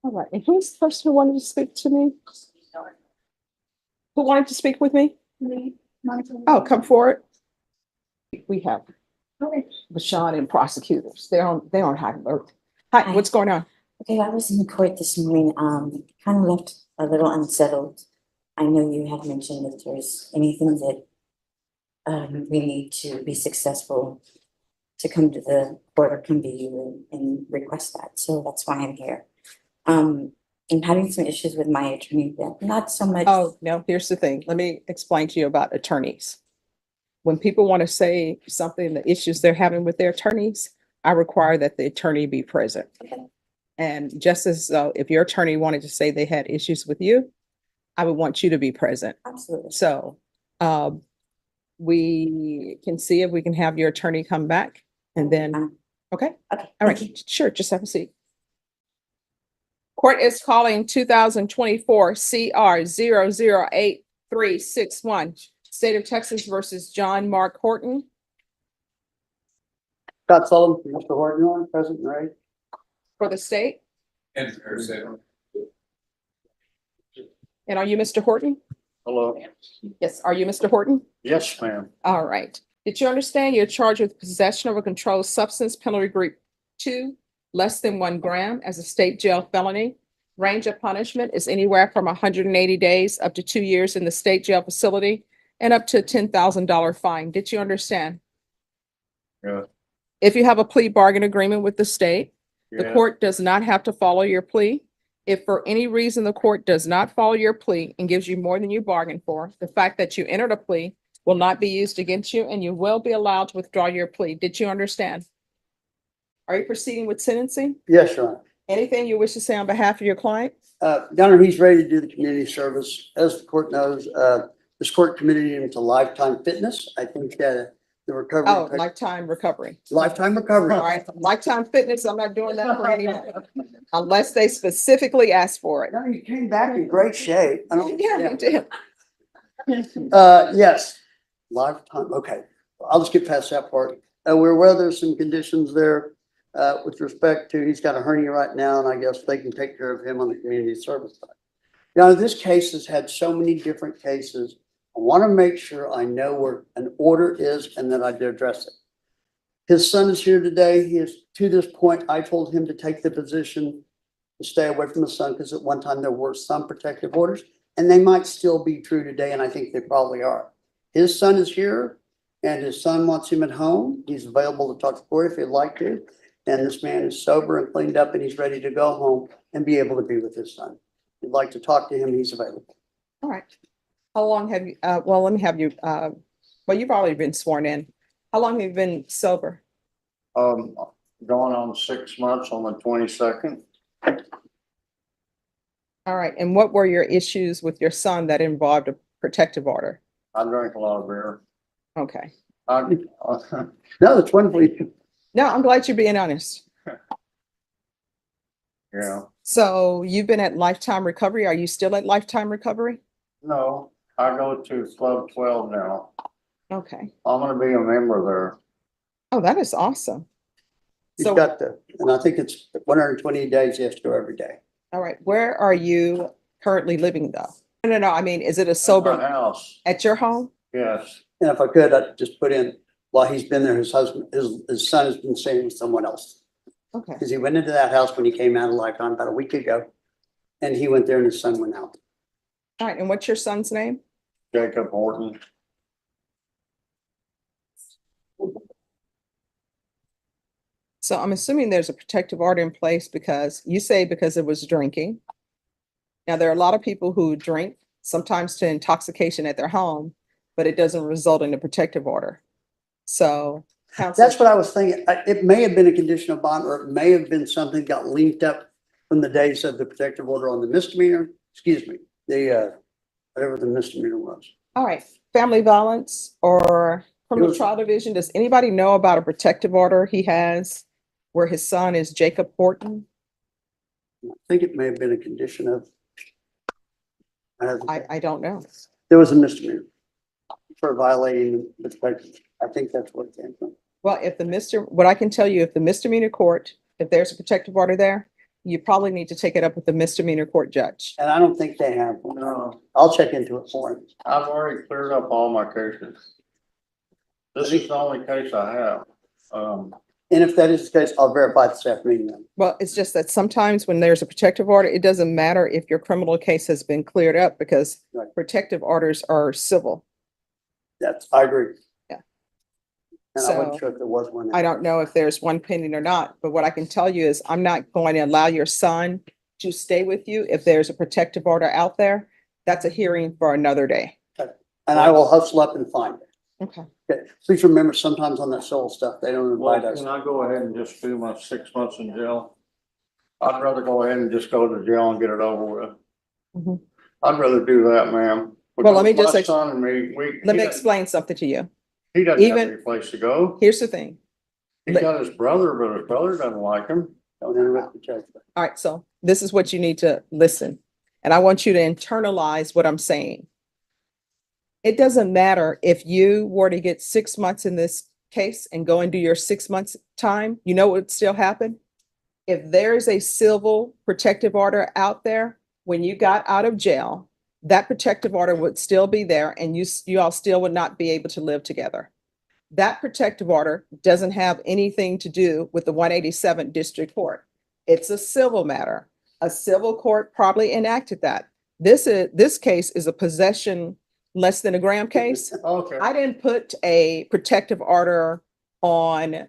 All right, and who's the person who wanted to speak to me? Who wanted to speak with me? Oh, come forward. We have Bashan and prosecutors. They're on high alert. Hi, Hi. what's going on? Okay, I was in court this morning, kind of left a little unsettled. I know you had mentioned if there's anything that we need to be successful to come to the court or come to you and request that, so that's why I'm here. I'm having some issues with my attorney, but not so much. Oh, no, here's the thing. Let me explain to you about attorneys. When people want to say something, the issues they're having with their attorneys, I require that the attorney be present. Okay. And just as though if your attorney wanted to say they had issues with you, I would want you to be present. Absolutely. So we can see if we can have your attorney come back and then, okay? Okay. All right, sure, just have a seat. Court is calling 2024 CR 008361, State of Texas versus John Mark Horton. Scott Sullivan, Mr. Horton, present, right? For the state. And And are you Mr. Horton? Hello. Yes, are you Mr. Horton? Yes, ma'am. All right. Did you understand you're charged with possession of a controlled substance, penalty group 2, less than 1 gram, as a state jail felony? Range of punishment is anywhere from 180 days up to 2 years in the state jail facility and up to a $10,000 fine. Did you understand? Yeah. If you have a plea bargain agreement with the state, the Yeah. court does not have to follow your plea. If for any reason the court does not follow your plea and gives you more than you bargained for, the fact that you entered a plea will not be used against you and you will be allowed to withdraw your plea. Did you understand? Are you proceeding with sentencing? Yes, Your Honor. Anything you wish to say on behalf of your client? Your Honor, he's ready to do the community service. As the court knows, this court committed him to lifetime fitness. I think the recovery. Oh, lifetime recovery. Lifetime recovery. All right, lifetime fitness, I'm not doing that for anyone, unless they specifically ask for it. No, you came back in great shape. I don't- Yeah, you did. Yes, lifetime, okay. I'll just get past that part. We're aware there's some conditions there with respect to, he's got a hernia right now, and I guess they can take care of him on the community service side. Now, this case has had so many different cases. I want to make sure I know where an order is and that I do address it. His son is here today. He is, to this point, I told him to take the position to stay away from the son because at one time there were some protective orders and they might still be true today. And I think they probably are. His son is here and his son wants him at home. He's available to talk to Corey if he'd like to. And this man is sober and cleaned up and he's ready to go home and be able to be with his son. If you'd like to talk to him, he's available. All right. How long have you, well, let me have you, well, you've already been sworn in. How long have you been sober? Going on 6 months on the 22nd. All right. And what were your issues with your son that involved a protective order? I drank a lot of beer. Okay. No, that's wonderful. No, I'm glad you're being honest. Yeah, So you've been at Lifetime Recovery. Are you still at Lifetime Recovery? no, I go to Club 12 now. Okay. I'm gonna be a member there. Oh, that is awesome. He's So, got and I think it's 120 days he has to go every day. all right, where are you currently living though? No, I mean, is it a My sober house, at your home? yes. And if I could, I'd just put in, while he's been there, his husband, his son has been staying with someone else. Okay. Because he went into that house when he came out of Lifetime about a week ago. And he went there and his son went out. All right. And what's your son's name? Jacob Horton. So I'm assuming there's a protective order in place because you say because it was drinking. Now, there are a lot of people who drink, sometimes to intoxication at their home, but it doesn't result in a protective order. So That's what I was thinking. It may have been a condition of bond, or it may have been something got linked up from the days of the protective order on the misdemeanor, whatever the misdemeanor was. All right, family violence or criminal trial division. Does anybody know about a protective order he has where his son is Jacob Horton? I think it may have been a condition of. I don't know. There was a misdemeanor for violating the protective. I think that's what it came from. Well, if what I can tell you, if the misdemeanor court, if there's a protective order there, you probably need to take it up with the misdemeanor court judge. And I don't think they have. No, I'll check into it for him. I've already cleared up all my cases. This is the only case I have. And if that is the case, I'll verify this afternoon then. Well, it's just that sometimes when there's a protective order, it doesn't matter if your criminal case has been cleared up because Right. protective orders are civil. I agree. Yeah. And I wasn't So, sure if there was one. I don't know if there's one pending or not, but what I can tell you is I'm not going to allow your son to stay with you if there's a protective order out there. That's a hearing for another day. And I will hustle up and find it. Okay. Okay, please remember, sometimes on that civil stuff, they don't Well, invite us. can I go ahead and just do my 6 months in jail? I'd rather go ahead and just go to jail and get it over with. Mhm. I'd rather do that, ma'am. Well, let me Because just my ex- son and me, Let me explain something to you. he doesn't have even- any place to go. Here's the thing. He's got his brother, but his brother doesn't like him. Don't interrupt the judge. All right, so this is what you need to listen. And I want you to internalize what I'm saying. It doesn't matter if you were to get 6 months in this case and go and do your 6 months time, you know what would still happen? If there is a civil protective order out there, when you got out of jail, that protective order would still be there and you all still would not be able to live together. That protective order doesn't have anything to do with the 187th District Court. It's a civil matter. A civil court probably enacted that. This case is a possession less than a gram case. Okay. I didn't put a protective order on,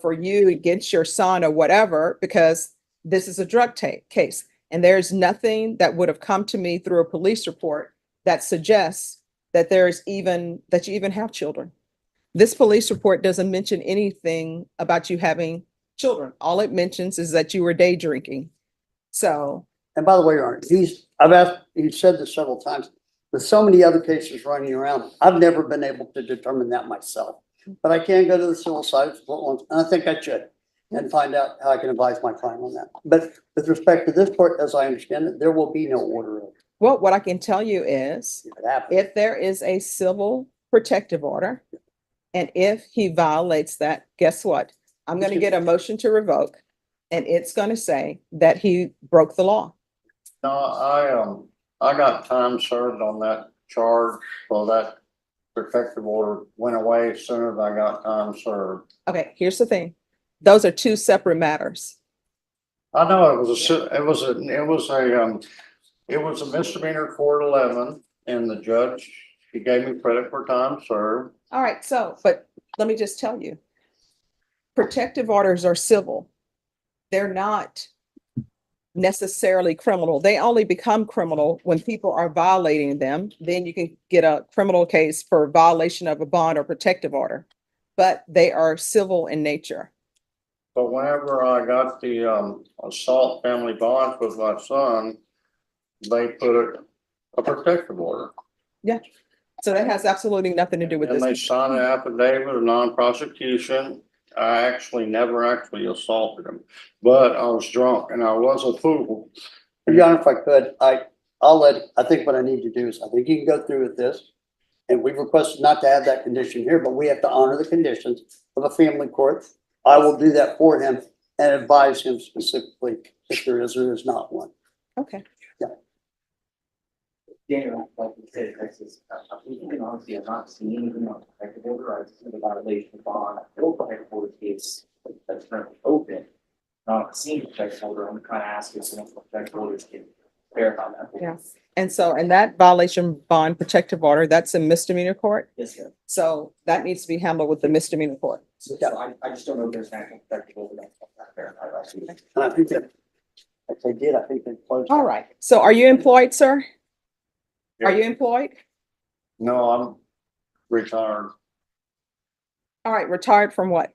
for you against your son or whatever, because this is a drug case. And there's nothing that would have come to me through a police report that suggests that that you even have children. This police report doesn't mention anything about you having children. All it mentions is that you were day drinking. So, And by the way, Your Honor, you've said this several times, with so many other cases running around, I've never been able to determine that myself. But I can go to the civil side of the court once, and I think I should, and find out how I can advise my client on that. But with respect to this court, as I understand it, there will be no order of well, what I can tell you is if it happens. if there is a civil protective order, and if he violates that, guess what? I'm going to get a motion to revoke, and it's going to say that he broke the law. No, I got time served on that charge, so that protective order went away as soon as I got time served. Okay, here's the thing. Those are two separate matters. I know it was a misdemeanor court 11, and the judge, he gave me credit for time served. All right, but let me just tell you, protective orders are civil. They're not necessarily criminal. They only become criminal when people are violating them. Then you can get a criminal case for violation of a bond or protective order, but they are civil in nature. But whenever I got the assault family bond with my son, they put a protective order. Yeah. So that has absolutely nothing to do with And they this. signed an affidavit of non-prosecution. I never actually assaulted him, but I was drunk and I was a fool. Your Honor, if I could, I think what I need to do is, I think you can go through with this. And we've requested not to have that condition here, but we have to honor the conditions of a family court. I will do that for him and advise him specifically if there is or is not one. Okay. Daniel, like you said, Texas, even honestly, I've not seen anything on the protective order. I've seen the violation of bond. I feel protective order case that's currently open. Not seeing the protective order. I'm kind of asking someone for protective orders can verify that. Yes. And that violation bond protective order, that's a misdemeanor court. Yes, sir. So that needs to be handled with the misdemeanor court. So I just don't know if there's an actual protective order that's not verified. And I think that, if they did, I think they closed. All right. So are you employed, sir? Are you employed? No, I'm retired. All right. Retired from what?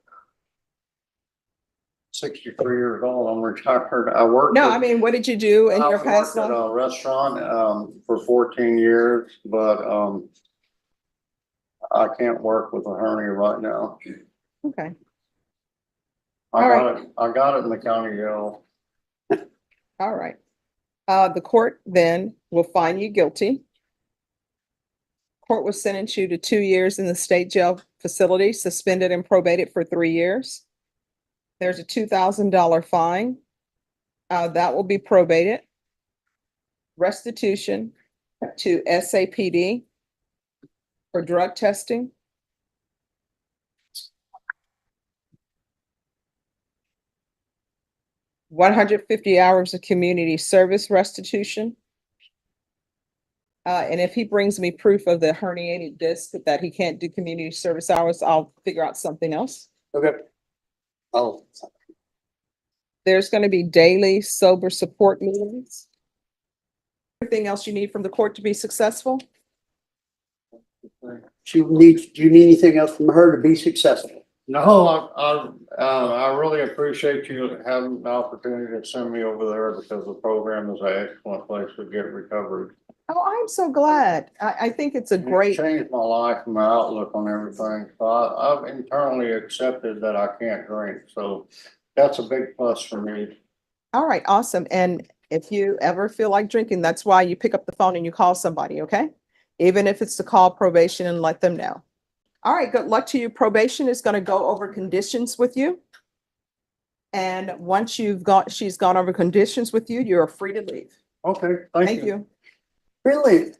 63 years old. I'm retired. I worked. No, at- I mean, what did you do in I your past worked at life? a restaurant for 14 years, but I can't work with a hernia right now. Okay. I got it in the county jail. All right. The court then will find you guilty. Court will sentence you to 2 years in the state jail facility, suspended and probated for 3 years. There's a $2,000 fine. That will be probated. Restitution to SAPD for drug testing. $150 of community service restitution. And if he brings me proof of the herniated disc that he can't do community service hours, I'll figure out something else. Okay. Oh, There's going to be daily sober support meetings. Everything else you need from the court to be successful? do you need anything else from her to be successful? No, I really appreciate you having the opportunity to send me over there because the program is an excellent place to get recovery. Oh, I'm so glad. I think it's a It great, changed my life and my outlook on everything. So I've internally accepted that I can't drink. So that's a big plus for me. all right, awesome. And if you ever feel like drinking, that's why you pick up the phone and you call somebody, okay? Even if it's to call probation and let them know. All right, good luck to you. Probation is going to go over conditions with you. And once she's gone over conditions with you, you're free to leave. Okay, Thank you. Really?